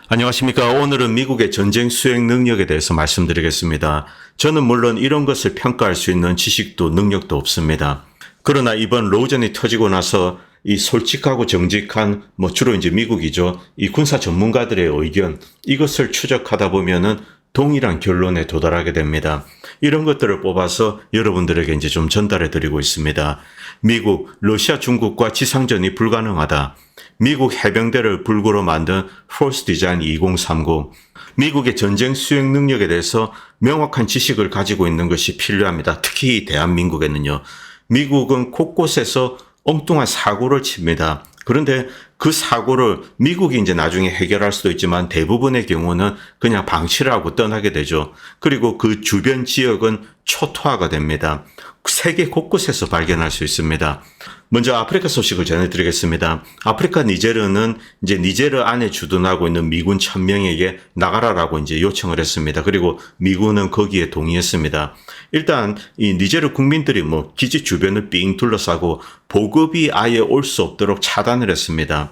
안녕하십니까. 오늘은 미국의 전쟁 수행 능력에 대해서 말씀드리겠습니다. 저는 물론 이런 것을 평가할 수 있는 지식도 능력도 없습니다. 그러나 이번 로전이 터지고 나서 이 솔직하고 정직한 주로 이제 미국이죠. 이 군사 전문가들의 의견 이것을 추적하다 보면은 동일한 결론에 도달하게 됩니다. 이런 것들을 뽑아서 여러분들에게 이제 좀 전달해 드리고 있습니다. 미국, 러시아, 중국과 지상전이 불가능하다. 미국 해병대를 불구로 만든 포스 디자인 2030. 미국의 전쟁 수행 능력에 대해서 명확한 지식을 가지고 있는 것이 필요합니다. 특히 대한민국에는요. 미국은 곳곳에서 엉뚱한 사고를 칩니다. 그런데 그 사고를 미국이 이제 나중에 해결할 수도 있지만 대부분의 경우는 그냥 방치를 하고 떠나게 되죠. 그리고 그 주변 지역은 초토화가 됩니다. 세계 곳곳에서 발견할 수 있습니다. 먼저 아프리카 소식을 전해드리겠습니다. 아프리카 니제르는 이제 니제르 안에 주둔하고 있는 미군 1000명에게 나가라라고 이제 요청을 했습니다. 그리고 미군은 거기에 동의했습니다. 일단 이 니제르 국민들이 기지 주변을 삥 둘러싸고 보급이 아예 올 수 없도록 차단을 했습니다.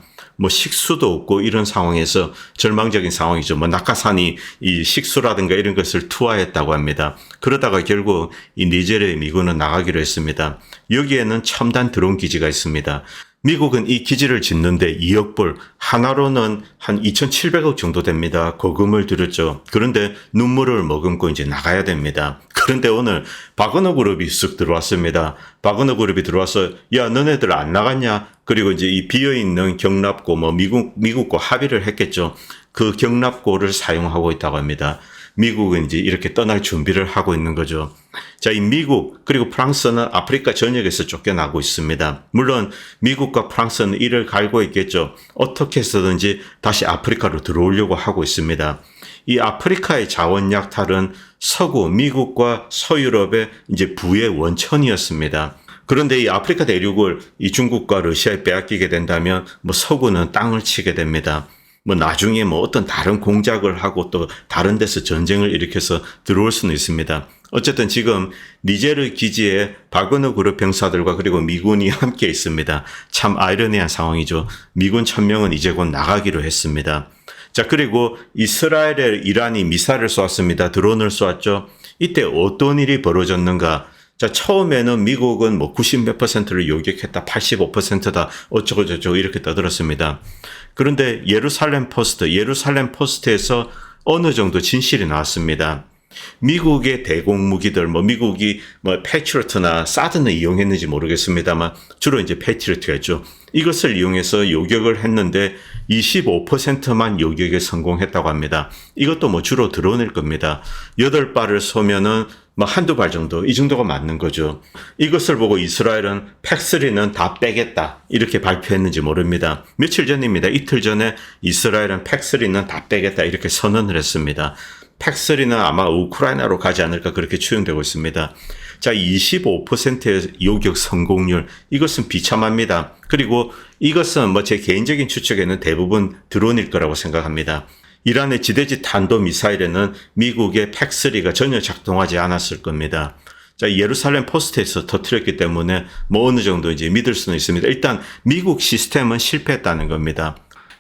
식수도 없고 이런 상황에서 절망적인 상황이죠. 낙하산이 이 식수라든가 이런 것을 투하했다고 합니다. 그러다가 결국 이 니제르의 미군은 나가기로 했습니다. 여기에는 첨단 드론 기지가 있습니다. 미국은 이 기지를 짓는데 2억 불, 하나로는 한 2,700억 정도 됩니다. 거금을 들였죠. 그런데 눈물을 머금고 이제 나가야 됩니다. 그런데 오늘 바그너 그룹이 쓱 들어왔습니다. 바그너 그룹이 들어와서 야 너네들 안 나갔냐? 그리고 이제 이 비어있는 경납고 미국과 합의를 했겠죠. 그 경납고를 사용하고 있다고 합니다. 미국은 이제 이렇게 떠날 준비를 하고 있는 거죠. 자, 이 미국 그리고 프랑스는 아프리카 전역에서 쫓겨나고 있습니다. 물론 미국과 프랑스는 이를 갈고 있겠죠. 어떻게 해서든지 다시 아프리카로 들어오려고 하고 있습니다. 이 아프리카의 자원 약탈은 서구 미국과 서유럽의 이제 부의 원천이었습니다. 그런데 이 아프리카 대륙을 이 중국과 러시아에 빼앗기게 된다면 서구는 땅을 치게 됩니다. 나중에 어떤 다른 공작을 하고 또 다른 데서 전쟁을 일으켜서 들어올 수는 있습니다. 어쨌든 지금 니제르 기지에 바그너 그룹 병사들과 그리고 미군이 함께 있습니다. 참 아이러니한 상황이죠. 미군 1000명은 이제 곧 나가기로 했습니다. 자, 그리고 이스라엘에 이란이 미사일을 쏘았습니다. 드론을 쏘았죠. 이때 어떤 일이 벌어졌는가? 자, 처음에는 미국은 90몇 %를 요격했다, 85%다, 어쩌고저쩌고 이렇게 떠들었습니다. 그런데 예루살렘 포스트에서 어느 정도 진실이 나왔습니다. 미국의 대공 무기들, 미국이 패트리어트나 사드는 이용했는지 모르겠습니다만 주로 이제 패트리어트였죠. 이것을 이용해서 요격을 했는데 25%만 요격에 성공했다고 합니다. 이것도 주로 드론일 겁니다. 8발을 쏘면은 한두 발 정도, 이 정도가 맞는 거죠. 이것을 보고 이스라엘은 팩3는 다 빼겠다, 이렇게 발표했는지 모릅니다. 며칠 전입니다. 이틀 전에 이스라엘은 팩3는 다 빼겠다, 이렇게 선언을 했습니다. 팩3는 아마 우크라이나로 가지 않을까 그렇게 추정되고 있습니다. 자, 25%의 요격 성공률, 이것은 비참합니다. 그리고 이것은 제 개인적인 추측에는 대부분 드론일 거라고 생각합니다. 이란의 지대지 탄도미사일에는 미국의 팩3가 전혀 작동하지 않았을 겁니다. 자, 예루살렘 포스트에서 터뜨렸기 때문에 어느 정도 이제 믿을 수는 있습니다. 일단 미국 시스템은 실패했다는 겁니다.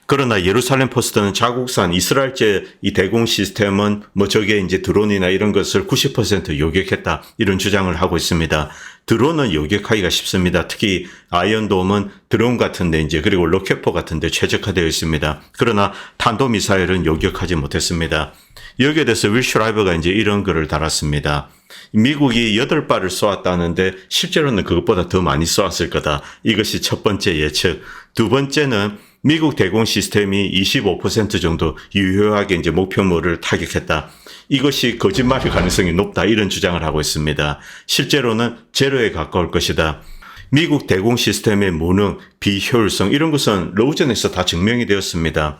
그러나 예루살렘 포스트는 자국산 이스라엘제 이 대공 시스템은 저게 이제 드론이나 이런 것을 90% 요격했다, 이런 주장을 하고 있습니다. 드론은 요격하기가 쉽습니다. 특히 아이언돔은 드론 같은데 이제 그리고 로켓포 같은데 최적화되어 있습니다. 그러나 탄도미사일은 요격하지 못했습니다. 여기에 대해서 윌 슈라이버가 이제 이런 글을 달았습니다. 미국이 8발을 쏘았다는데 실제로는 그것보다 더 많이 쏘았을 거다. 이것이 첫 번째 예측. 두 번째는 미국 대공 시스템이 25% 정도 유효하게 이제 목표물을 타격했다. 이것이 거짓말일 가능성이 높다, 이런 주장을 하고 있습니다. 실제로는 제로에 가까울 것이다. 미국 대공 시스템의 무능, 비효율성 이런 것은 로전에서 다 증명이 되었습니다.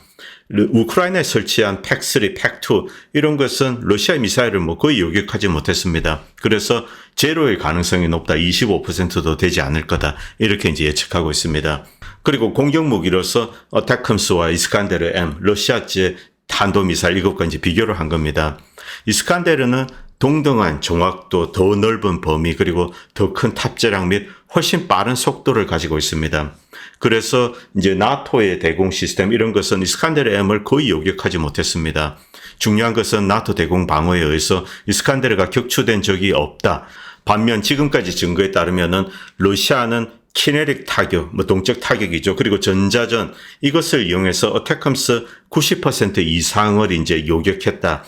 우크라이나에 설치한 팩3, 팩2 이런 것은 러시아 미사일을 거의 요격하지 못했습니다. 그래서 제로의 가능성이 높다, 25%도 되지 않을 거다, 이렇게 이제 예측하고 있습니다. 그리고 공격 무기로서 어타컴스와 이스칸데르 M, 러시아제 탄도미사일 이것과 이제 비교를 한 겁니다. 이스칸데르는 동등한 정확도, 더 넓은 범위, 그리고 더 큰 탑재량 및 훨씬 빠른 속도를 가지고 있습니다. 그래서 이제 나토의 대공 시스템 이런 것은 이스칸데르 M을 거의 요격하지 못했습니다. 중요한 것은 나토 대공 방어에 의해서 이스칸데르가 격추된 적이 없다. 반면 지금까지 증거에 따르면은 러시아는 키네릭 타격, 동적 타격이죠. 그리고 전자전 이것을 이용해서 어태컴스 90% 이상을 이제 요격했다.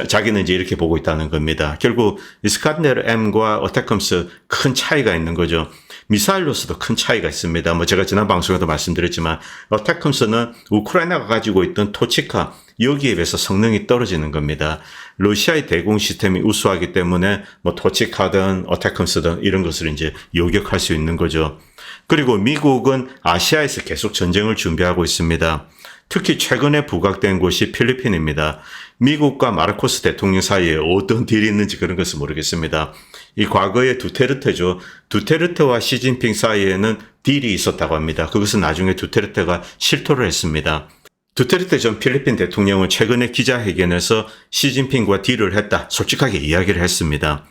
자기는 이제 이렇게 보고 있다는 겁니다. 결국 이스칸데르 M과 어태컴스 큰 차이가 있는 거죠. 미사일로서도 큰 차이가 있습니다. 제가 지난 방송에도 말씀드렸지만 어태컴스는 우크라이나가 가지고 있던 토치카 여기에 비해서 성능이 떨어지는 겁니다. 러시아의 대공 시스템이 우수하기 때문에 토치카든 어태컴스든 이런 것을 이제 요격할 수 있는 거죠. 그리고 미국은 아시아에서 계속 전쟁을 준비하고 있습니다. 특히 최근에 부각된 곳이 필리핀입니다. 미국과 마르코스 대통령 사이에 어떤 딜이 있는지 그런 것은 모르겠습니다. 이 과거에 두테르테죠. 두테르테와 시진핑 사이에는 딜이 있었다고 합니다. 그것은 나중에 두테르테가 실토를 했습니다. 두테르테 전 필리핀 대통령은 최근에 기자회견에서 시진핑과 딜을 했다. 솔직하게 이야기를 했습니다.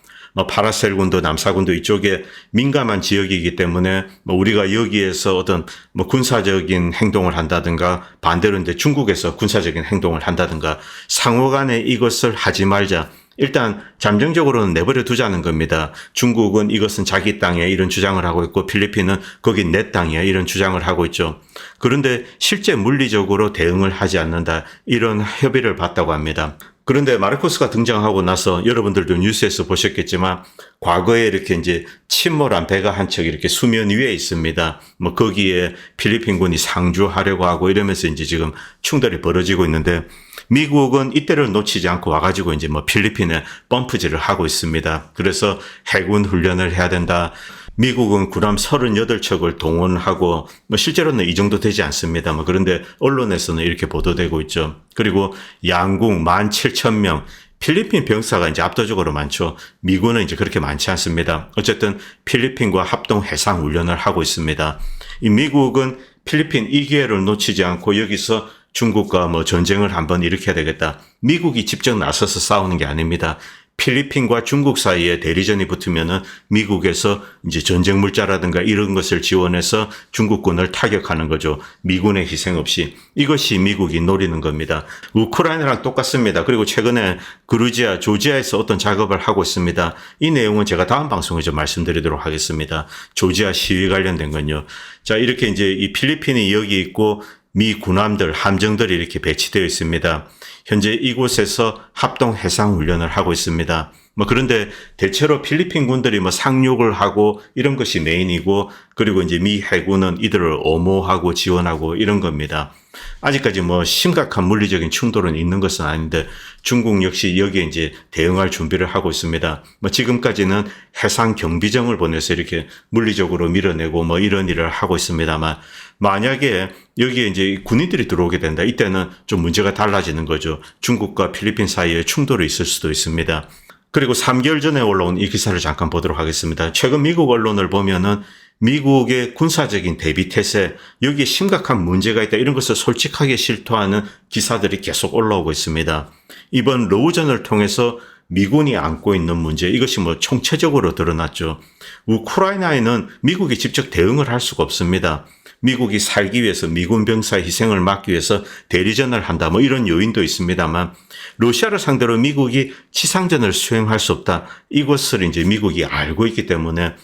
파라셀군도 남사군도 이쪽에 민감한 지역이기 때문에 우리가 여기에서 어떤 군사적인 행동을 한다든가 반대로 이제 중국에서 군사적인 행동을 한다든가 상호 간에 이것을 하지 말자. 일단 잠정적으로는 내버려 두자는 겁니다. 중국은 이것은 자기 땅에 이런 주장을 하고 있고 필리핀은 거긴 내 땅이야 이런 주장을 하고 있죠. 그런데 실제 물리적으로 대응을 하지 않는다. 이런 협의를 봤다고 합니다. 그런데 마르코스가 등장하고 나서 여러분들도 뉴스에서 보셨겠지만 과거에 이렇게 이제 침몰한 배가 한 척 이렇게 수면 위에 있습니다. 거기에 필리핀군이 상주하려고 하고 이러면서 이제 지금 충돌이 벌어지고 있는데 미국은 이때를 놓치지 않고 와가지고 이제 필리핀에 펌프질을 하고 있습니다. 그래서 해군 훈련을 해야 된다. 미국은 구람 38척을 동원하고 실제로는 이 정도 되지 않습니다. 그런데 언론에서는 이렇게 보도되고 있죠. 그리고 양궁 17,000명. 필리핀 병사가 이제 압도적으로 많죠. 미군은 이제 그렇게 많지 않습니다. 어쨌든 필리핀과 합동 해상 훈련을 하고 있습니다. 이 미국은 필리핀 이 기회를 놓치지 않고 여기서 중국과 전쟁을 한번 일으켜야 되겠다. 미국이 직접 나서서 싸우는 게 아닙니다. 필리핀과 중국 사이에 대리전이 붙으면은 미국에서 이제 전쟁 물자라든가 이런 것을 지원해서 중국군을 타격하는 거죠. 미군의 희생 없이. 이것이 미국이 노리는 겁니다. 우크라이나랑 똑같습니다. 그리고 최근에 그루지아, 조지아에서 어떤 작업을 하고 있습니다. 이 내용은 제가 다음 방송에 좀 말씀드리도록 하겠습니다. 조지아 시위 관련된 건요. 자, 이렇게 이제 이 필리핀이 여기 있고 미 군함들, 함정들이 이렇게 배치되어 있습니다. 현재 이곳에서 합동 해상 훈련을 하고 있습니다. 그런데 대체로 필리핀 군들이 상륙을 하고 이런 것이 메인이고 그리고 이제 미 해군은 이들을 엄호하고 지원하고 이런 겁니다. 아직까지 심각한 물리적인 충돌은 있는 것은 아닌데 중국 역시 여기에 이제 대응할 준비를 하고 있습니다. 지금까지는 해상 경비정을 보내서 이렇게 물리적으로 밀어내고 이런 일을 하고 있습니다만 만약에 여기에 이제 군인들이 들어오게 된다. 이때는 좀 문제가 달라지는 거죠. 중국과 필리핀 사이에 충돌이 있을 수도 있습니다. 그리고 3개월 전에 올라온 이 기사를 잠깐 보도록 하겠습니다. 최근 미국 언론을 보면은 미국의 군사적인 대비태세, 여기에 심각한 문제가 있다. 이런 것을 솔직하게 실토하는 기사들이 계속 올라오고 있습니다. 이번 러우전을 통해서 미군이 안고 있는 문제, 이것이 총체적으로 드러났죠. 우크라이나에는 미국이 직접 대응을 할 수가 없습니다. 미국이 살기 위해서 미군 병사의 희생을 막기 위해서 대리전을 한다. 이런 요인도 있습니다만 러시아를 상대로 미국이 지상전을 수행할 수 없다. 이것을 이제 미국이 알고 있기 때문에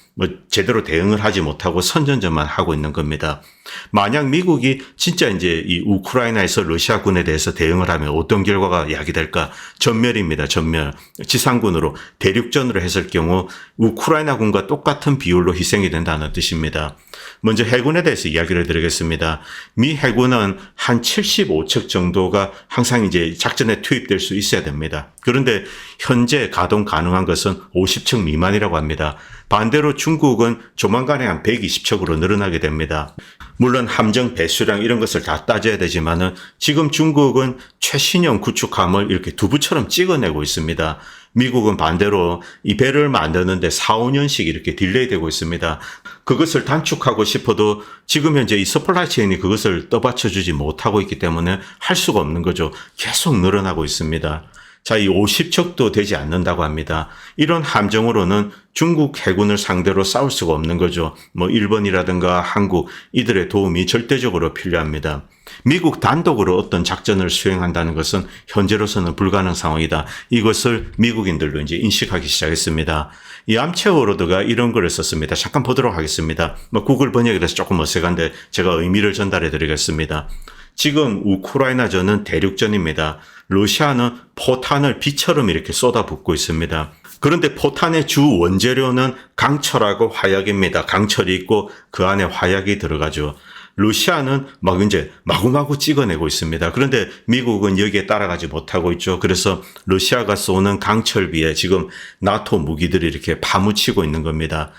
제대로 대응을 하지 못하고 선전전만 하고 있는 겁니다. 만약 미국이 진짜 이제 이 우크라이나에서 러시아군에 대해서 대응을 하면 어떤 결과가 야기될까? 전멸입니다. 전멸. 지상군으로 대륙전으로 했을 경우 우크라이나군과 똑같은 비율로 희생이 된다는 뜻입니다. 먼저 해군에 대해서 이야기를 드리겠습니다. 미 해군은 한 75척 정도가 항상 이제 작전에 투입될 수 있어야 됩니다. 그런데 현재 가동 가능한 것은 50척 미만이라고 합니다. 반대로 중국은 조만간에 한 120척으로 늘어나게 됩니다. 물론 함정 배수량 이런 것을 다 따져야 되지만은 지금 중국은 최신형 구축함을 이렇게 두부처럼 찍어내고 있습니다. 미국은 반대로 이 배를 만드는데 4, 5년씩 이렇게 딜레이 되고 있습니다. 그것을 단축하고 싶어도 지금 현재 이 서플라이 체인이 그것을 떠받쳐주지 못하고 있기 때문에 할 수가 없는 거죠. 계속 늘어나고 있습니다. 자, 이 50척도 되지 않는다고 합니다. 이런 함정으로는 중국 해군을 상대로 싸울 수가 없는 거죠. 일본이라든가 한국, 이들의 도움이 절대적으로 필요합니다. 미국 단독으로 어떤 작전을 수행한다는 것은 현재로서는 불가능 상황이다. 이것을 미국인들도 이제 인식하기 시작했습니다. 이 암체어 워로드가 이런 글을 썼습니다. 잠깐 보도록 하겠습니다. 구글 번역이라서 조금 어색한데 제가 의미를 전달해 드리겠습니다. 지금 우크라이나전은 대륙전입니다. 러시아는 포탄을 비처럼 이렇게 쏟아붓고 있습니다. 그런데 포탄의 주 원재료는 강철하고 화약입니다. 강철이 있고 그 안에 화약이 들어가죠. 러시아는 이제 마구마구 찍어내고 있습니다. 그런데 미국은 여기에 따라가지 못하고 있죠. 그래서 러시아가 쏘는 강철비에 지금 나토 무기들이 이렇게 파묻히고 있는 겁니다.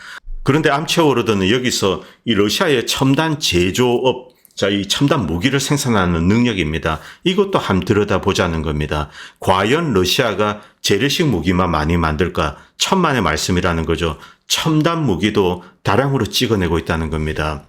그런데 암체어 워로드는 여기서 이 러시아의 첨단 제조업, 자, 이 첨단 무기를 생산하는 능력입니다. 이것도 한번 들여다보자는 겁니다. 과연 러시아가 재래식 무기만 많이 만들까? 천만의 말씀이라는 거죠. 첨단 무기도 다량으로 찍어내고 있다는 겁니다.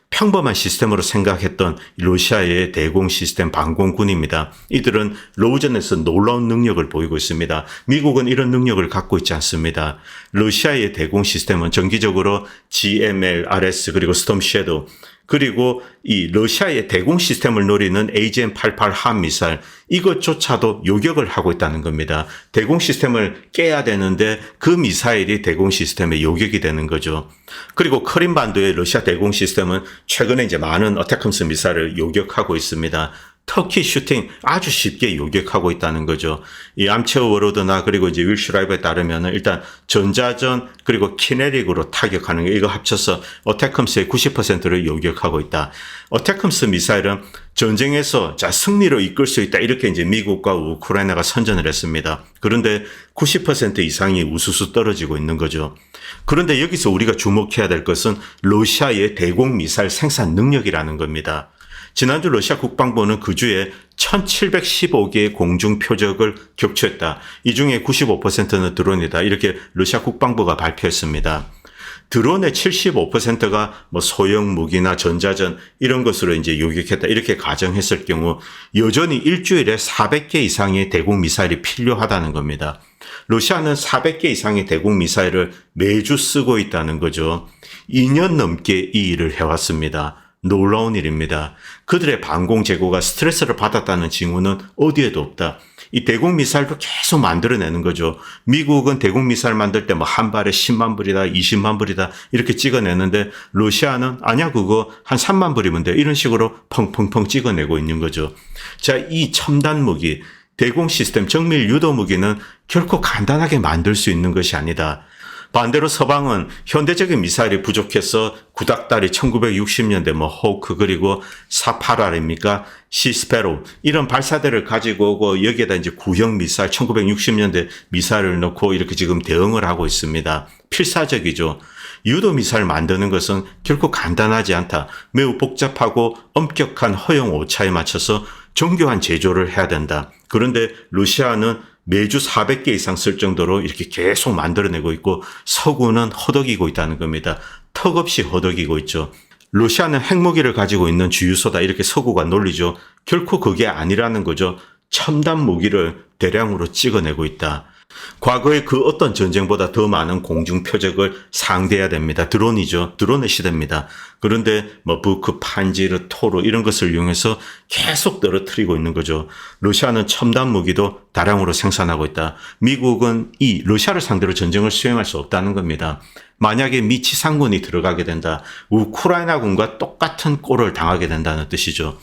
평범한 시스템으로 생각했던 러시아의 대공 시스템 방공군입니다. 이들은 로우전에서 놀라운 능력을 보이고 있습니다. 미국은 이런 능력을 갖고 있지 않습니다. 러시아의 대공 시스템은 정기적으로 GML, RS 그리고 스톰 섀도우 그리고 이 러시아의 대공 시스템을 노리는 AGM-88 함미사일 이것조차도 요격을 하고 있다는 겁니다. 대공 시스템을 깨야 되는데 그 미사일이 대공 시스템에 요격이 되는 거죠. 그리고 크림반도의 러시아 대공 시스템은 최근에 이제 많은 어태컴스 미사일을 요격하고 있습니다. 터키 슈팅 아주 쉽게 요격하고 있다는 거죠. 이 암체어 워로드나 그리고 이제 윌슈라이브에 따르면은 일단 전자전 그리고 키네릭으로 타격하는 게 이거 합쳐서 어태컴스의 90%를 요격하고 있다. 어태컴스 미사일은 전쟁에서 승리로 이끌 수 있다. 이렇게 이제 미국과 우크라이나가 선전을 했습니다. 그런데 90% 이상이 우수수 떨어지고 있는 거죠. 그런데 여기서 우리가 주목해야 될 것은 러시아의 대공 미사일 생산 능력이라는 겁니다. 지난주 러시아 국방부는 그 주에 1715개의 공중 표적을 격추했다. 이 중에 95%는 드론이다. 이렇게 러시아 국방부가 발표했습니다. 드론의 75%가 소형 무기나 전자전 이런 것으로 이제 요격했다. 이렇게 가정했을 경우 여전히 일주일에 400개 이상의 대공 미사일이 필요하다는 겁니다. 러시아는 400개 이상의 대공 미사일을 매주 쓰고 있다는 거죠. 2년 넘게 이 일을 해왔습니다. 놀라운 일입니다. 그들의 방공 재고가 스트레스를 받았다는 징후는 어디에도 없다. 이 대공 미사일도 계속 만들어내는 거죠. 미국은 대공 미사일 만들 때 한 발에 10만 불이다, 20만 불이다 이렇게 찍어내는데 러시아는 아니야 그거 한 3만 불이면 돼. 이런 식으로 펑펑펑 찍어내고 있는 거죠. 자, 이 첨단 무기, 대공 시스템, 정밀 유도 무기는 결코 간단하게 만들 수 있는 것이 아니다. 반대로 서방은 현대적인 미사일이 부족해서 구닥다리 1960년대 호크 그리고 사파라입니까? 시스페로 이런 발사대를 가지고 오고 여기에다 이제 구형 미사일 1960년대 미사일을 넣고 이렇게 지금 대응을 하고 있습니다. 필사적이죠. 유도 미사일 만드는 것은 결코 간단하지 않다. 매우 복잡하고 엄격한 허용 오차에 맞춰서 정교한 제조를 해야 된다. 그런데 러시아는 매주 400개 이상 쓸 정도로 이렇게 계속 만들어내고 있고 서구는 허덕이고 있다는 겁니다. 턱없이 허덕이고 있죠. 러시아는 핵무기를 가지고 있는 주유소다 이렇게 서구가 놀리죠. 결코 그게 아니라는 거죠. 첨단 무기를 대량으로 찍어내고 있다. 과거의 그 어떤 전쟁보다 더 많은 공중 표적을 상대해야 됩니다. 드론이죠. 드론의 시대입니다. 그런데 부크, 판지르, 토르 이런 것을 이용해서 계속 떨어뜨리고 있는 거죠. 러시아는 첨단 무기도 다량으로 생산하고 있다. 미국은 이 러시아를 상대로 전쟁을 수행할 수 없다는 겁니다. 만약에 미 지상군이 들어가게 된다. 우크라이나군과 똑같은 꼴을 당하게 된다는 뜻이죠.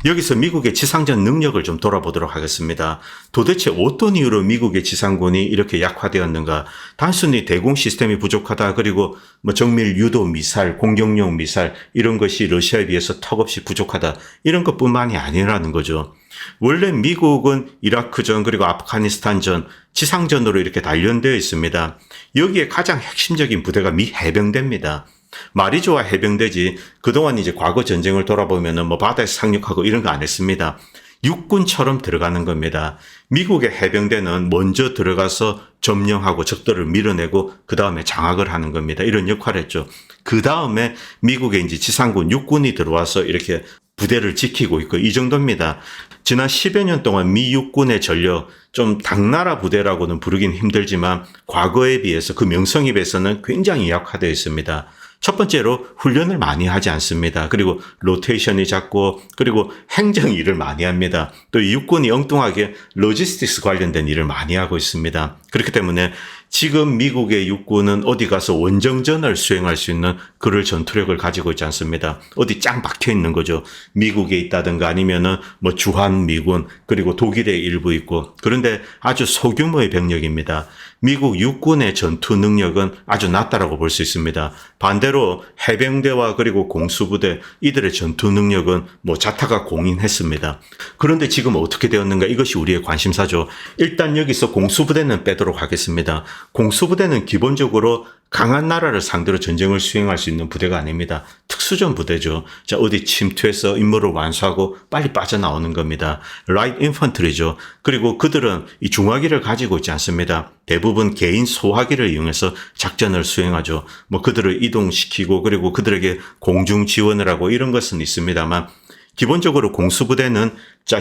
여기서 미국의 지상전 능력을 좀 돌아보도록 하겠습니다. 도대체 어떤 이유로 미국의 지상군이 이렇게 약화되었는가? 단순히 대공 시스템이 부족하다. 그리고 정밀 유도 미사일, 공격용 미사일 이런 것이 러시아에 비해서 턱없이 부족하다. 이런 것뿐만이 아니라는 거죠. 원래 미국은 이라크전 그리고 아프가니스탄전 지상전으로 이렇게 단련되어 있습니다. 여기에 가장 핵심적인 부대가 미 해병대입니다. 말이 좋아 해병대지 그동안 이제 과거 전쟁을 돌아보면은 바다에서 상륙하고 이런 거 안 했습니다. 육군처럼 들어가는 겁니다. 미국의 해병대는 먼저 들어가서 점령하고 적들을 밀어내고 그 다음에 장악을 하는 겁니다. 이런 역할을 했죠. 그 다음에 미국의 이제 지상군 육군이 들어와서 이렇게 부대를 지키고 있고 이 정도입니다. 지난 10여 년 동안 미 육군의 전력, 좀 당나라 부대라고는 부르긴 힘들지만 과거에 비해서 그 명성에 비해서는 굉장히 약화되어 있습니다. 첫 번째로 훈련을 많이 하지 않습니다. 그리고 로테이션이 작고 그리고 행정 일을 많이 합니다. 또 육군이 엉뚱하게 로지스틱스 관련된 일을 많이 하고 있습니다. 그렇기 때문에 지금 미국의 육군은 어디 가서 원정전을 수행할 수 있는 그럴 전투력을 가지고 있지 않습니다. 어디 짱 박혀 있는 거죠. 미국에 있다든가 아니면은 뭐 주한미군 그리고 독일에 일부 있고 그런데 아주 소규모의 병력입니다. 미국 육군의 전투 능력은 아주 낮다라고 볼 수 있습니다. 반대로 해병대와 그리고 공수부대 이들의 전투 능력은 뭐 자타가 공인했습니다. 그런데 지금 어떻게 되었는가 이것이 우리의 관심사죠. 일단 여기서 공수부대는 빼도록 하겠습니다. 공수부대는 기본적으로 강한 나라를 상대로 전쟁을 수행할 수 있는 부대가 아닙니다. 특수전 부대죠. 자, 어디 침투해서 임무를 완수하고 빨리 빠져나오는 겁니다. 라이트 인펀트리죠. 그리고 그들은 이 중화기를 가지고 있지 않습니다. 대부분 개인 소화기를 이용해서 작전을 수행하죠. 뭐 그들을 이동시키고 그리고 그들에게 공중 지원을 하고 이런 것은 있습니다만 기본적으로 공수부대는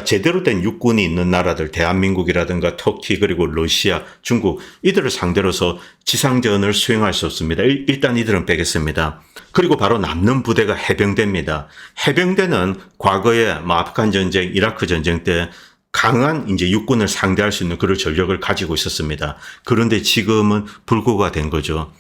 제대로 된 육군이 있는 나라들, 대한민국이라든가 터키 그리고 러시아, 중국 이들을 상대로서 지상전을 수행할 수 없습니다. 일단 이들은 빼겠습니다. 그리고 바로 남는 부대가 해병대입니다. 해병대는 과거에 아프간 전쟁, 이라크 전쟁 때 강한 이제 육군을 상대할 수 있는 그런 전력을 가지고 있었습니다. 그런데 지금은 불구가 된 거죠.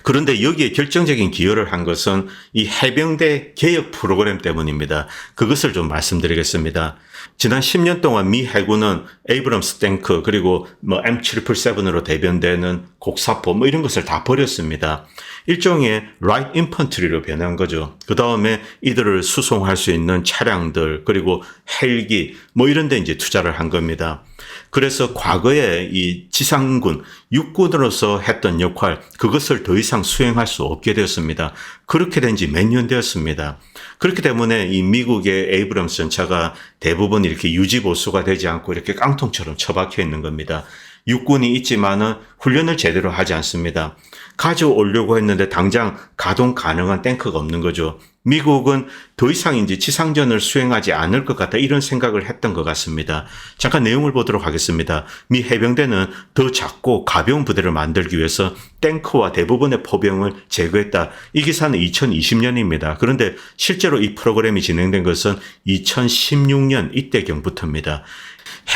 그런데 여기에 결정적인 기여를 한 것은 이 해병대 개혁 프로그램 때문입니다. 그것을 좀 말씀드리겠습니다. 지난 10년 동안 미 해군은 에이브럼스 탱크 그리고 뭐 M777으로 대변되는 곡사포 뭐 이런 것을 다 버렸습니다. 일종의 라이트 인펀트리로 변한 거죠. 그 다음에 이들을 수송할 수 있는 차량들 그리고 헬기 뭐 이런 데 이제 투자를 한 겁니다. 그래서 과거에 이 지상군, 육군으로서 했던 역할, 그것을 더 이상 수행할 수 없게 되었습니다. 그렇게 된 지 몇 년 되었습니다. 그렇기 때문에 이 미국의 에이브럼스 전차가 대부분 이렇게 유지보수가 되지 않고 이렇게 깡통처럼 처박혀 있는 겁니다. 육군이 있지만은 훈련을 제대로 하지 않습니다. 가져오려고 했는데 당장 가동 가능한 탱크가 없는 거죠. 미국은 더 이상 이제 지상전을 수행하지 않을 것 같다 이런 생각을 했던 것 같습니다. 잠깐 내용을 보도록 하겠습니다. 미 해병대는 더 작고 가벼운 부대를 만들기 위해서 탱크와 대부분의 포병을 제거했다. 이 기사는 2020년입니다. 그런데 실제로 이 프로그램이 진행된 것은 2016년 이때경부터입니다.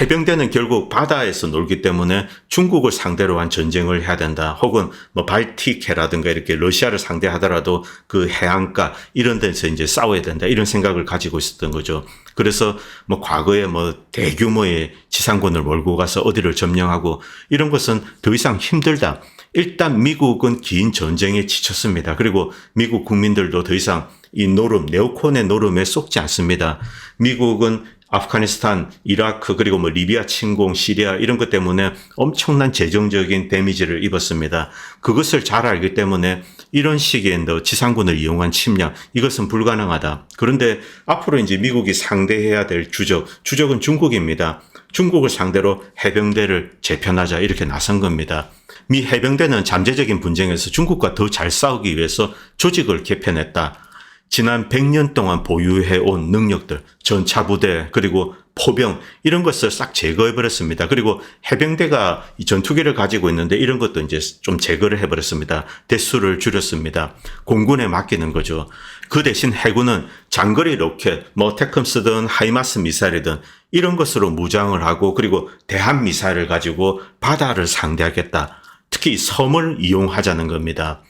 해병대는 결국 바다에서 놀기 때문에 중국을 상대로 한 전쟁을 해야 된다. 혹은 뭐 발틱해라든가 이렇게 러시아를 상대하더라도 그 해안가 이런 데서 이제 싸워야 된다. 이런 생각을 가지고 있었던 거죠. 그래서 뭐 과거에 뭐 대규모의 지상군을 몰고 가서 어디를 점령하고 이런 것은 더 이상 힘들다. 일단 미국은 긴 전쟁에 지쳤습니다. 그리고 미국 국민들도 더 이상 이 노름, 네오콘의 노름에 속지 않습니다. 미국은 아프가니스탄, 이라크 그리고 뭐 리비아 침공, 시리아 이런 것 때문에 엄청난 재정적인 데미지를 입었습니다. 그것을 잘 알기 때문에 이런 시기에 지상군을 이용한 침략 이것은 불가능하다. 그런데 앞으로 이제 미국이 상대해야 될 주적은 중국입니다. 중국을 상대로 해병대를 재편하자 이렇게 나선 겁니다. 미 해병대는 잠재적인 분쟁에서 중국과 더 잘 싸우기 위해서 조직을 개편했다. 지난 100년 동안 보유해온 능력들, 전차부대, 그리고 포병, 이런 것을 싹 제거해버렸습니다. 그리고 해병대가 이 전투기를 가지고 있는데 이런 것도 이제 좀 제거를 해버렸습니다. 대수를 줄였습니다. 공군에 맡기는 거죠. 그 대신 해군은 장거리 로켓, 뭐 태컴스든 하이마스 미사일이든 이런 것으로 무장을 하고 그리고 대한 미사일을 가지고 바다를 상대하겠다. 특히 섬을 이용하자는 겁니다.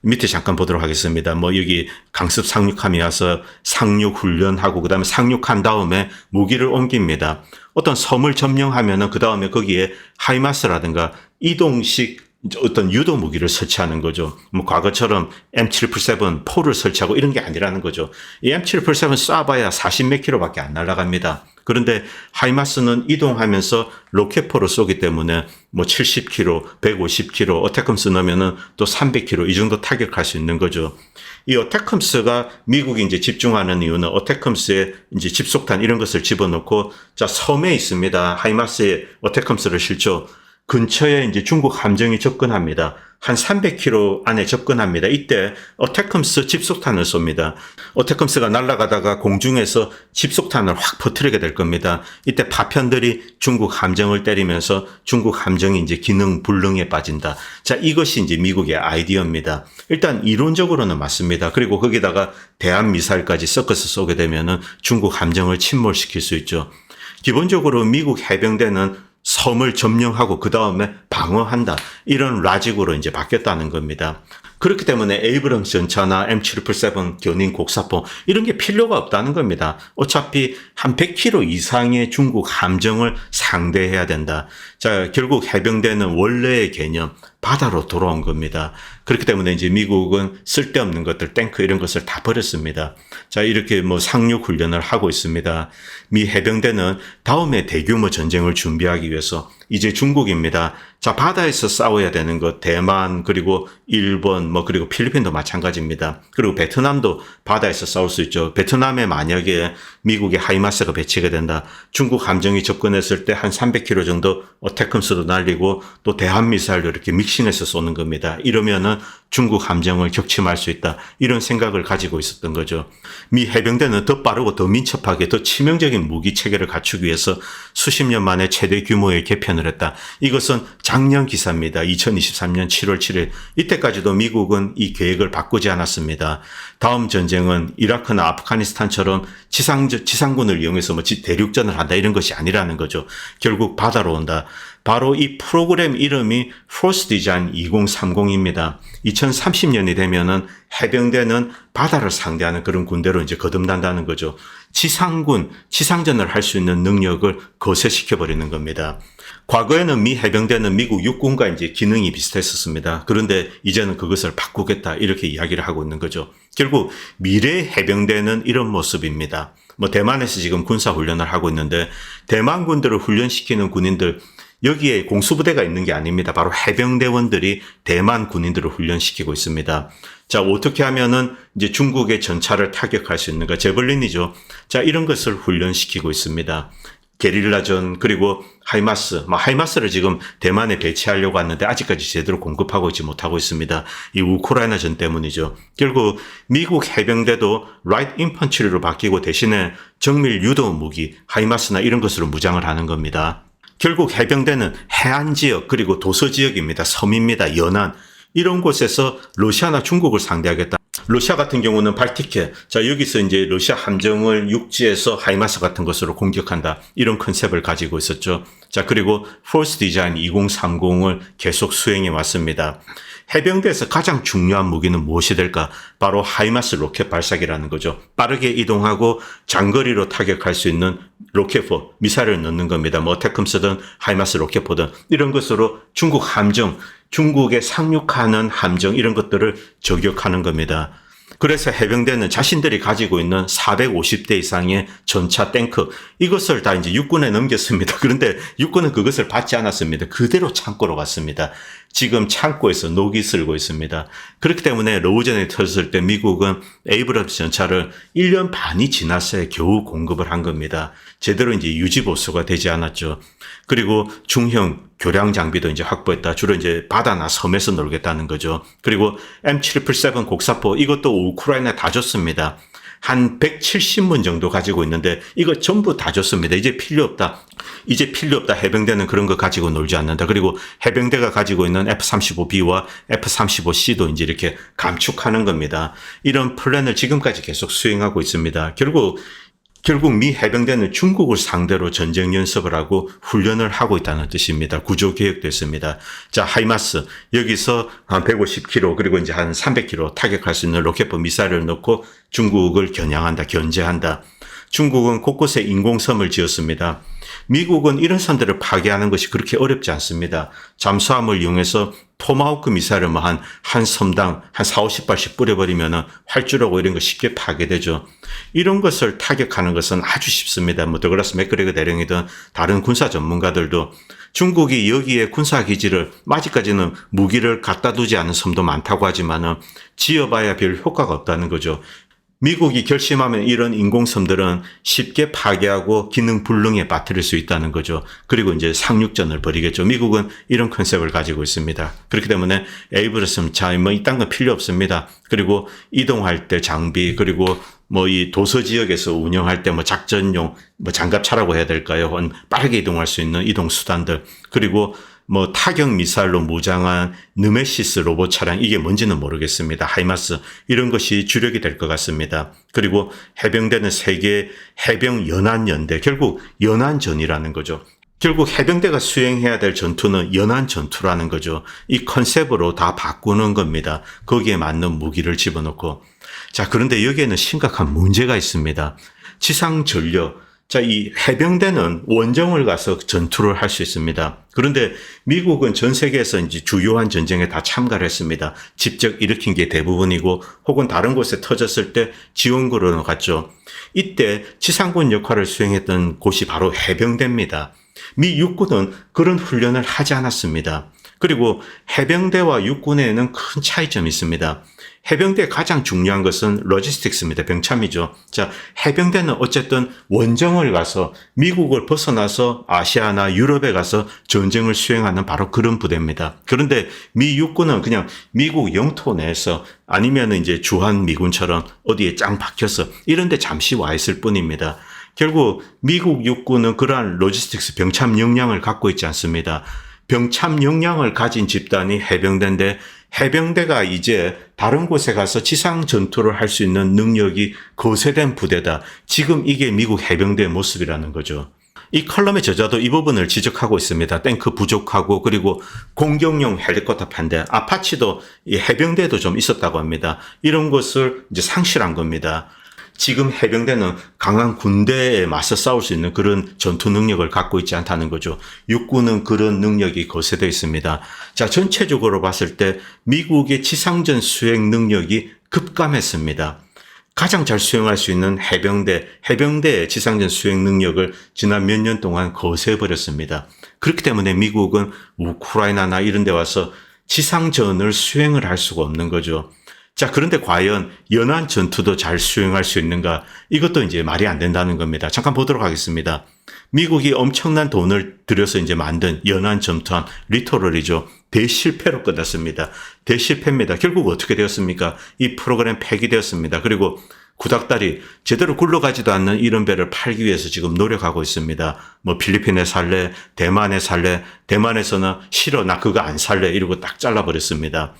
밑에 잠깐 보도록 하겠습니다. 뭐 여기 강습 상륙함이 와서 상륙 훈련하고 그다음에 상륙한 다음에 무기를 옮깁니다. 어떤 섬을 점령하면은 그다음에 거기에 하이마스라든가 이동식 어떤 유도 무기를 설치하는 거죠. 뭐 과거처럼 M777 포를 설치하고 이런 게 아니라는 거죠. 이 M777 쏴봐야 40몇 킬로밖에 안 날아갑니다. 그런데 하이마스는 이동하면서 로켓포를 쏘기 때문에 뭐 70km, 150km, 어태컴스 넣으면은 또 300km 이 정도 타격할 수 있는 거죠. 이 어태컴스가 미국이 이제 집중하는 이유는 어태컴스에 이제 집속탄 이런 것을 집어넣고 자, 섬에 있습니다. 하이마스에 어태컴스를 실죠. 근처에 이제 중국 함정이 접근합니다. 한 300km 안에 접근합니다. 이때 어태컴스 집속탄을 쏩니다. 어태컴스가 날아가다가 공중에서 집속탄을 확 퍼뜨리게 될 겁니다. 이때 파편들이 중국 함정을 때리면서 중국 함정이 이제 기능 불능에 빠진다. 자, 이것이 이제 미국의 아이디어입니다. 일단 이론적으로는 맞습니다. 그리고 거기다가 대한 미사일까지 섞어서 쏘게 되면은 중국 함정을 침몰시킬 수 있죠. 기본적으로 미국 해병대는 섬을 점령하고 그 다음에 방어한다. 이런 라직으로 이제 바뀌었다는 겁니다. 그렇기 때문에 에이브럼스 전차나 M777 견인 곡사포 이런 게 필요가 없다는 겁니다. 어차피 한 100km 이상의 중국 함정을 상대해야 된다. 자, 결국 해병대는 원래의 개념 바다로 돌아온 겁니다. 그렇기 때문에 이제 미국은 쓸데없는 것들, 탱크 이런 것을 다 버렸습니다. 자, 이렇게 뭐 상륙 훈련을 하고 있습니다. 미 해병대는 다음에 대규모 전쟁을 준비하기 위해서 이제 중국입니다. 자, 바다에서 싸워야 되는 것, 대만, 그리고 일본, 그리고 필리핀도 마찬가지입니다. 그리고 베트남도 바다에서 싸울 수 있죠. 베트남에 만약에 미국의 하이마스가 배치가 된다. 중국 함정이 접근했을 때 한 300km 정도 어태컴스도 날리고 또 대한미사일도 이렇게 믹싱해서 쏘는 겁니다. 이러면은 중국 함정을 격침할 수 있다. 이런 생각을 가지고 있었던 거죠. 미 해병대는 더 빠르고 더 민첩하게 더 치명적인 무기 체계를 갖추기 위해서 수십 년 만에 최대 규모의 개편을 했다. 이것은 작년 기사입니다. 2023년 7월 7일. 이때까지도 미국은 이 계획을 바꾸지 않았습니다. 다음 전쟁은 이라크나 아프가니스탄처럼 지상군을 이용해서 대륙전을 한다 이런 것이 아니라는 거죠. 결국 바다로 온다. 바로 이 프로그램 이름이 Force Design 2030입니다. 2030년이 되면은 해병대는 바다를 상대하는 그런 군대로 이제 거듭난다는 거죠. 지상전을 할 수 있는 능력을 거세시켜버리는 겁니다. 과거에는 미 해병대는 미국 육군과 이제 기능이 비슷했었습니다. 그런데 이제는 그것을 바꾸겠다 이렇게 이야기를 하고 있는 거죠. 결국 미래 해병대는 이런 모습입니다. 대만에서 지금 군사훈련을 하고 있는데 대만 군대를 훈련시키는 군인들 여기에 공수부대가 있는 게 아닙니다. 바로 해병대원들이 대만 군인들을 훈련시키고 있습니다. 자, 어떻게 하면은 이제 중국의 전차를 타격할 수 있는가? 제벌린이죠. 자, 이런 것을 훈련시키고 있습니다. 게릴라전, 그리고 하이마스를 지금 대만에 배치하려고 하는데 아직까지 제대로 공급하고 있지 못하고 있습니다. 이 우크라이나 전 때문이죠. 결국 미국 해병대도 라이트 인펀트리로 바뀌고 대신에 정밀 유도 무기, 하이마스나 이런 것으로 무장을 하는 겁니다. 결국 해병대는 해안 지역 그리고 도서 지역입니다. 섬입니다. 연안. 이런 곳에서 러시아나 중국을 상대하겠다. 러시아 같은 경우는 발티케. 자, 여기서 이제 러시아 함정을 육지에서 하이마스 같은 것으로 공격한다. 이런 컨셉을 가지고 있었죠. 자, 그리고 Force Design 2030을 계속 수행해 왔습니다. 해병대에서 가장 중요한 무기는 무엇이 될까? 바로 하이마스 로켓 발사기라는 거죠. 빠르게 이동하고 장거리로 타격할 수 있는 로켓포, 미사일을 넣는 겁니다. 어태컴스든 하이마스 로켓포든 이런 것으로 중국 함정, 중국에 상륙하는 함정 이런 것들을 저격하는 겁니다. 그래서 해병대는 자신들이 가지고 있는 450대 이상의 전차, 탱크 이것을 다 이제 육군에 넘겼습니다. 그런데 육군은 그것을 받지 않았습니다. 그대로 창고로 갔습니다. 지금 창고에서 녹이 슬고 있습니다. 그렇기 때문에 로우전이 터졌을 때 미국은 에이브럼스 전차를 1년 반이 지났어야 겨우 공급을 한 겁니다. 제대로 이제 유지보수가 되지 않았죠. 그리고 중형 교량 장비도 이제 확보했다. 주로 이제 바다나 섬에서 놀겠다는 거죠. 그리고 M777 곡사포 이것도 우크라이나 다 줬습니다. 한 170문 정도 가지고 있는데 이거 전부 다 줬습니다. 이제 필요 없다. 해병대는 그런 거 가지고 놀지 않는다. 그리고 해병대가 가지고 있는 F-35B와 F-35C도 이제 이렇게 감축하는 겁니다. 이런 플랜을 지금까지 계속 수행하고 있습니다. 결국 미 해병대는 중국을 상대로 전쟁 연습을 하고 훈련을 하고 있다는 뜻입니다. 구조 계획됐습니다. 자, 하이마스. 여기서 한 150km 그리고 이제 한 300km 타격할 수 있는 로켓포 미사일을 넣고 중국을 견제한다. 중국은 곳곳에 인공섬을 지었습니다. 미국은 이런 섬들을 파괴하는 것이 그렇게 어렵지 않습니다. 잠수함을 이용해서 토마호크 미사일을 한 섬당 한 40-50발씩 뿌려버리면 활주로고 이런 거 쉽게 파괴되죠. 이런 것을 타격하는 것은 아주 쉽습니다. 더글라스 맥그레거 대령이든 다른 군사 전문가들도 중국이 여기에 군사기지를 아직까지는 무기를 갖다 두지 않은 섬도 많다고 하지만은 지어봐야 별 효과가 없다는 거죠. 미국이 결심하면 이런 인공섬들은 쉽게 파괴하고 기능 불능에 빠뜨릴 수 있다는 거죠. 그리고 이제 상륙전을 벌이겠죠. 미국은 이런 컨셉을 가지고 있습니다. 그렇기 때문에 에이브러스, 자, 뭐 이딴 건 필요 없습니다. 그리고 이동할 때 장비, 그리고 뭐 이 도서 지역에서 운영할 때 뭐 작전용, 뭐 장갑차라고 해야 될까요? 빠르게 이동할 수 있는 이동 수단들, 그리고 뭐 타격 미사일로 무장한 느메시스 로봇 차량, 이게 뭔지는 모르겠습니다. 하이마스, 이런 것이 주력이 될 것 같습니다. 그리고 해병대는 세계 해병 연안연대, 결국 연안전이라는 거죠. 결국 해병대가 수행해야 될 전투는 연안 전투라는 거죠. 이 컨셉으로 다 바꾸는 겁니다. 거기에 맞는 무기를 집어넣고. 자, 그런데 여기에는 심각한 문제가 있습니다. 지상 전력. 자, 이 해병대는 원정을 가서 전투를 할 수 있습니다. 그런데 미국은 전 세계에서 이제 주요한 전쟁에 다 참가를 했습니다. 직접 일으킨 게 대부분이고, 혹은 다른 곳에 터졌을 때 지원군으로 갔죠. 이때 지상군 역할을 수행했던 곳이 바로 해병대입니다. 미 육군은 그런 훈련을 하지 않았습니다. 그리고 해병대와 육군에는 큰 차이점이 있습니다. 해병대의 가장 중요한 것은 로지스틱스입니다. 병참이죠. 자, 해병대는 어쨌든 원정을 가서 미국을 벗어나서 아시아나 유럽에 가서 전쟁을 수행하는 바로 그런 부대입니다. 그런데 미 육군은 그냥 미국 영토 내에서 아니면 이제 주한 미군처럼 어디에 짱 박혀서 이런 데 잠시 와 있을 뿐입니다. 결국 미국 육군은 그러한 로지스틱스 병참 역량을 갖고 있지 않습니다. 병참 역량을 가진 집단이 해병대인데, 해병대가 이제 다른 곳에 가서 지상 전투를 할 수 있는 능력이 거세된 부대다. 지금 이게 미국 해병대의 모습이라는 거죠. 이 칼럼의 저자도 이 부분을 지적하고 있습니다. 탱크 부족하고, 그리고 공격용 헬리콥터 편대, 아파치도 이 해병대도 좀 있었다고 합니다. 이런 것을 이제 상실한 겁니다. 지금 해병대는 강한 군대에 맞서 싸울 수 있는 그런 전투 능력을 갖고 있지 않다는 거죠. 육군은 그런 능력이 거세되어 있습니다. 자, 전체적으로 봤을 때 미국의 지상전 수행 능력이 급감했습니다. 가장 잘 수행할 수 있는 해병대의 지상전 수행 능력을 지난 몇 년 동안 거세해버렸습니다. 그렇기 때문에 미국은 우크라이나나 이런 데 와서 지상전을 수행을 할 수가 없는 거죠. 자, 그런데 과연 연안 전투도 잘 수행할 수 있는가? 이것도 이제 말이 안 된다는 겁니다. 잠깐 보도록 하겠습니다. 미국이 엄청난 돈을 들여서 이제 만든 연안 전투함 리토럴이죠. 대실패로 끝났습니다. 대실패입니다. 결국 어떻게 되었습니까? 이 프로그램 폐기되었습니다. 그리고 구닥다리 제대로 굴러가지도 않는 이런 배를 팔기 위해서 지금 노력하고 있습니다. 뭐 필리핀에 살래, 대만에 살래, 대만에서는 싫어, 나 그거 안 살래 이러고 딱 잘라버렸습니다.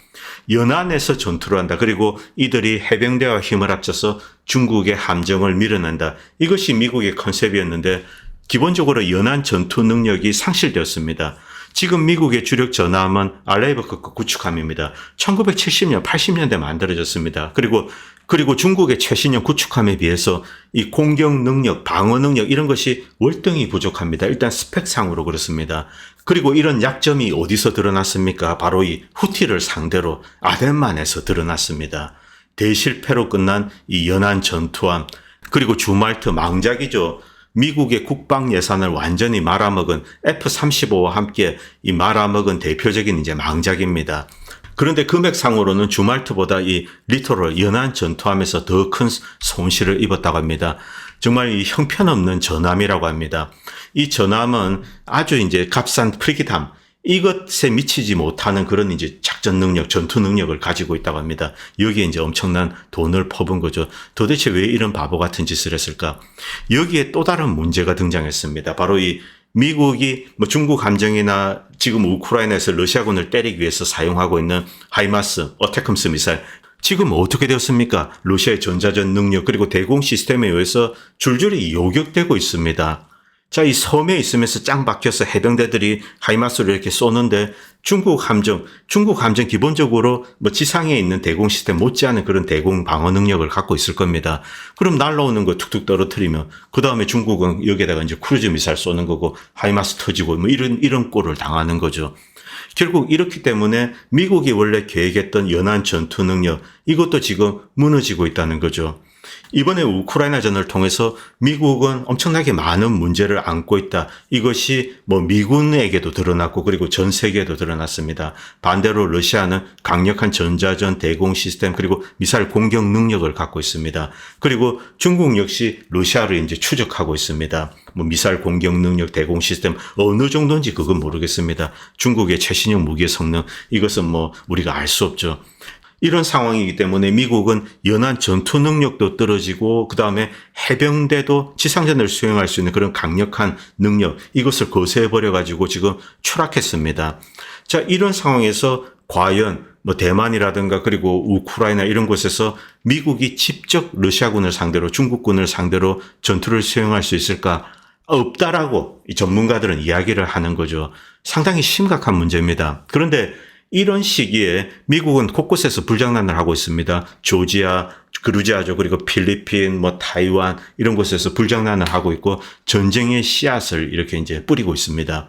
연안에서 전투를 한다. 그리고 이들이 해병대와 힘을 합쳐서 중국의 함정을 밀어낸다. 이것이 미국의 컨셉이었는데 기본적으로 연안 전투 능력이 상실되었습니다. 지금 미국의 주력 전함은 알레이버급 구축함입니다. 1970년, 80년대 만들어졌습니다. 그리고 중국의 최신형 구축함에 비해서 이 공격 능력, 방어 능력 이런 것이 월등히 부족합니다. 일단 스펙상으로 그렇습니다. 그리고 이런 약점이 어디서 드러났습니까? 바로 이 후티를 상대로 아덴만에서 드러났습니다. 대실패로 끝난 이 연안 전투함, 그리고 주말트 망작이죠. 미국의 국방 예산을 완전히 말아먹은 F-35와 함께 이 말아먹은 대표적인 이제 망작입니다. 그런데 금액상으로는 주말트보다 이 리토럴 연안 전투함에서 더 큰 손실을 입었다고 합니다. 정말 이 형편없는 전함이라고 합니다. 이 전함은 아주 이제 값싼 프리기함, 이것에 미치지 못하는 그런 이제 작전 능력, 전투 능력을 가지고 있다고 합니다. 여기에 이제 엄청난 돈을 퍼본 거죠. 도대체 왜 이런 바보 같은 짓을 했을까? 여기에 또 다른 문제가 등장했습니다. 바로 이 미국이 뭐 중국 함정이나 지금 우크라이나에서 러시아군을 때리기 위해서 사용하고 있는 하이마스, 어태컴스 미사일. 지금 어떻게 되었습니까? 러시아의 전자전 능력 그리고 대공 시스템에 의해서 줄줄이 요격되고 있습니다. 자, 이 섬에 있으면서 짱 박혀서 해병대들이 하이마스를 이렇게 쏘는데 중국 함정 기본적으로 뭐 지상에 있는 대공 시스템 못지않은 그런 대공 방어 능력을 갖고 있을 겁니다. 그럼 날라오는 거 툭툭 떨어뜨리면 그 다음에 중국은 여기에다가 이제 크루즈 미사일 쏘는 거고 하이마스 터지고 뭐 이런 꼴을 당하는 거죠. 결국 이렇기 때문에 미국이 원래 계획했던 연안 전투 능력 이것도 지금 무너지고 있다는 거죠. 이번에 우크라이나전을 통해서 미국은 엄청나게 많은 문제를 안고 있다. 이것이 미군에게도 드러났고 그리고 전 세계에도 드러났습니다. 반대로 러시아는 강력한 전자전 대공 시스템 그리고 미사일 공격 능력을 갖고 있습니다. 그리고 중국 역시 러시아를 이제 추적하고 있습니다. 미사일 공격 능력, 대공 시스템 어느 정도인지 그건 모르겠습니다. 중국의 최신형 무기의 성능 이것은 우리가 알 수 없죠. 이런 상황이기 때문에 미국은 연안 전투 능력도 떨어지고 그다음에 해병대도 지상전을 수행할 수 있는 그런 강력한 능력 이것을 거세해버려 가지고 지금 추락했습니다. 자, 이런 상황에서 과연 대만이라든가 그리고 우크라이나 이런 곳에서 미국이 직접 러시아군을 상대로 중국군을 상대로 전투를 수행할 수 있을까? 없다라고 이 전문가들은 이야기를 하는 거죠. 상당히 심각한 문제입니다. 그런데 이런 시기에 미국은 곳곳에서 불장난을 하고 있습니다. 조지아, 그루지아죠. 그리고 필리핀, 타이완 이런 곳에서 불장난을 하고 있고 전쟁의 씨앗을 이렇게 이제 뿌리고 있습니다.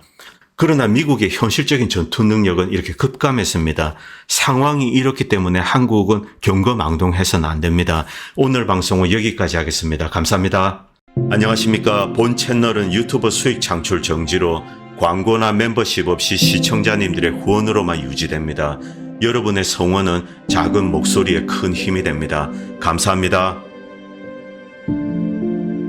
그러나 미국의 현실적인 전투 능력은 이렇게 급감했습니다. 상황이 이렇기 때문에 한국은 경거망동해서는 안 됩니다. 오늘 방송은 여기까지 하겠습니다. 감사합니다. 안녕하십니까. 본 채널은 유튜버 수익 창출 정지로 광고나 멤버십 없이 시청자님들의 후원으로만 유지됩니다. 여러분의 성원은 작은 목소리에 큰 힘이 됩니다. 감사합니다.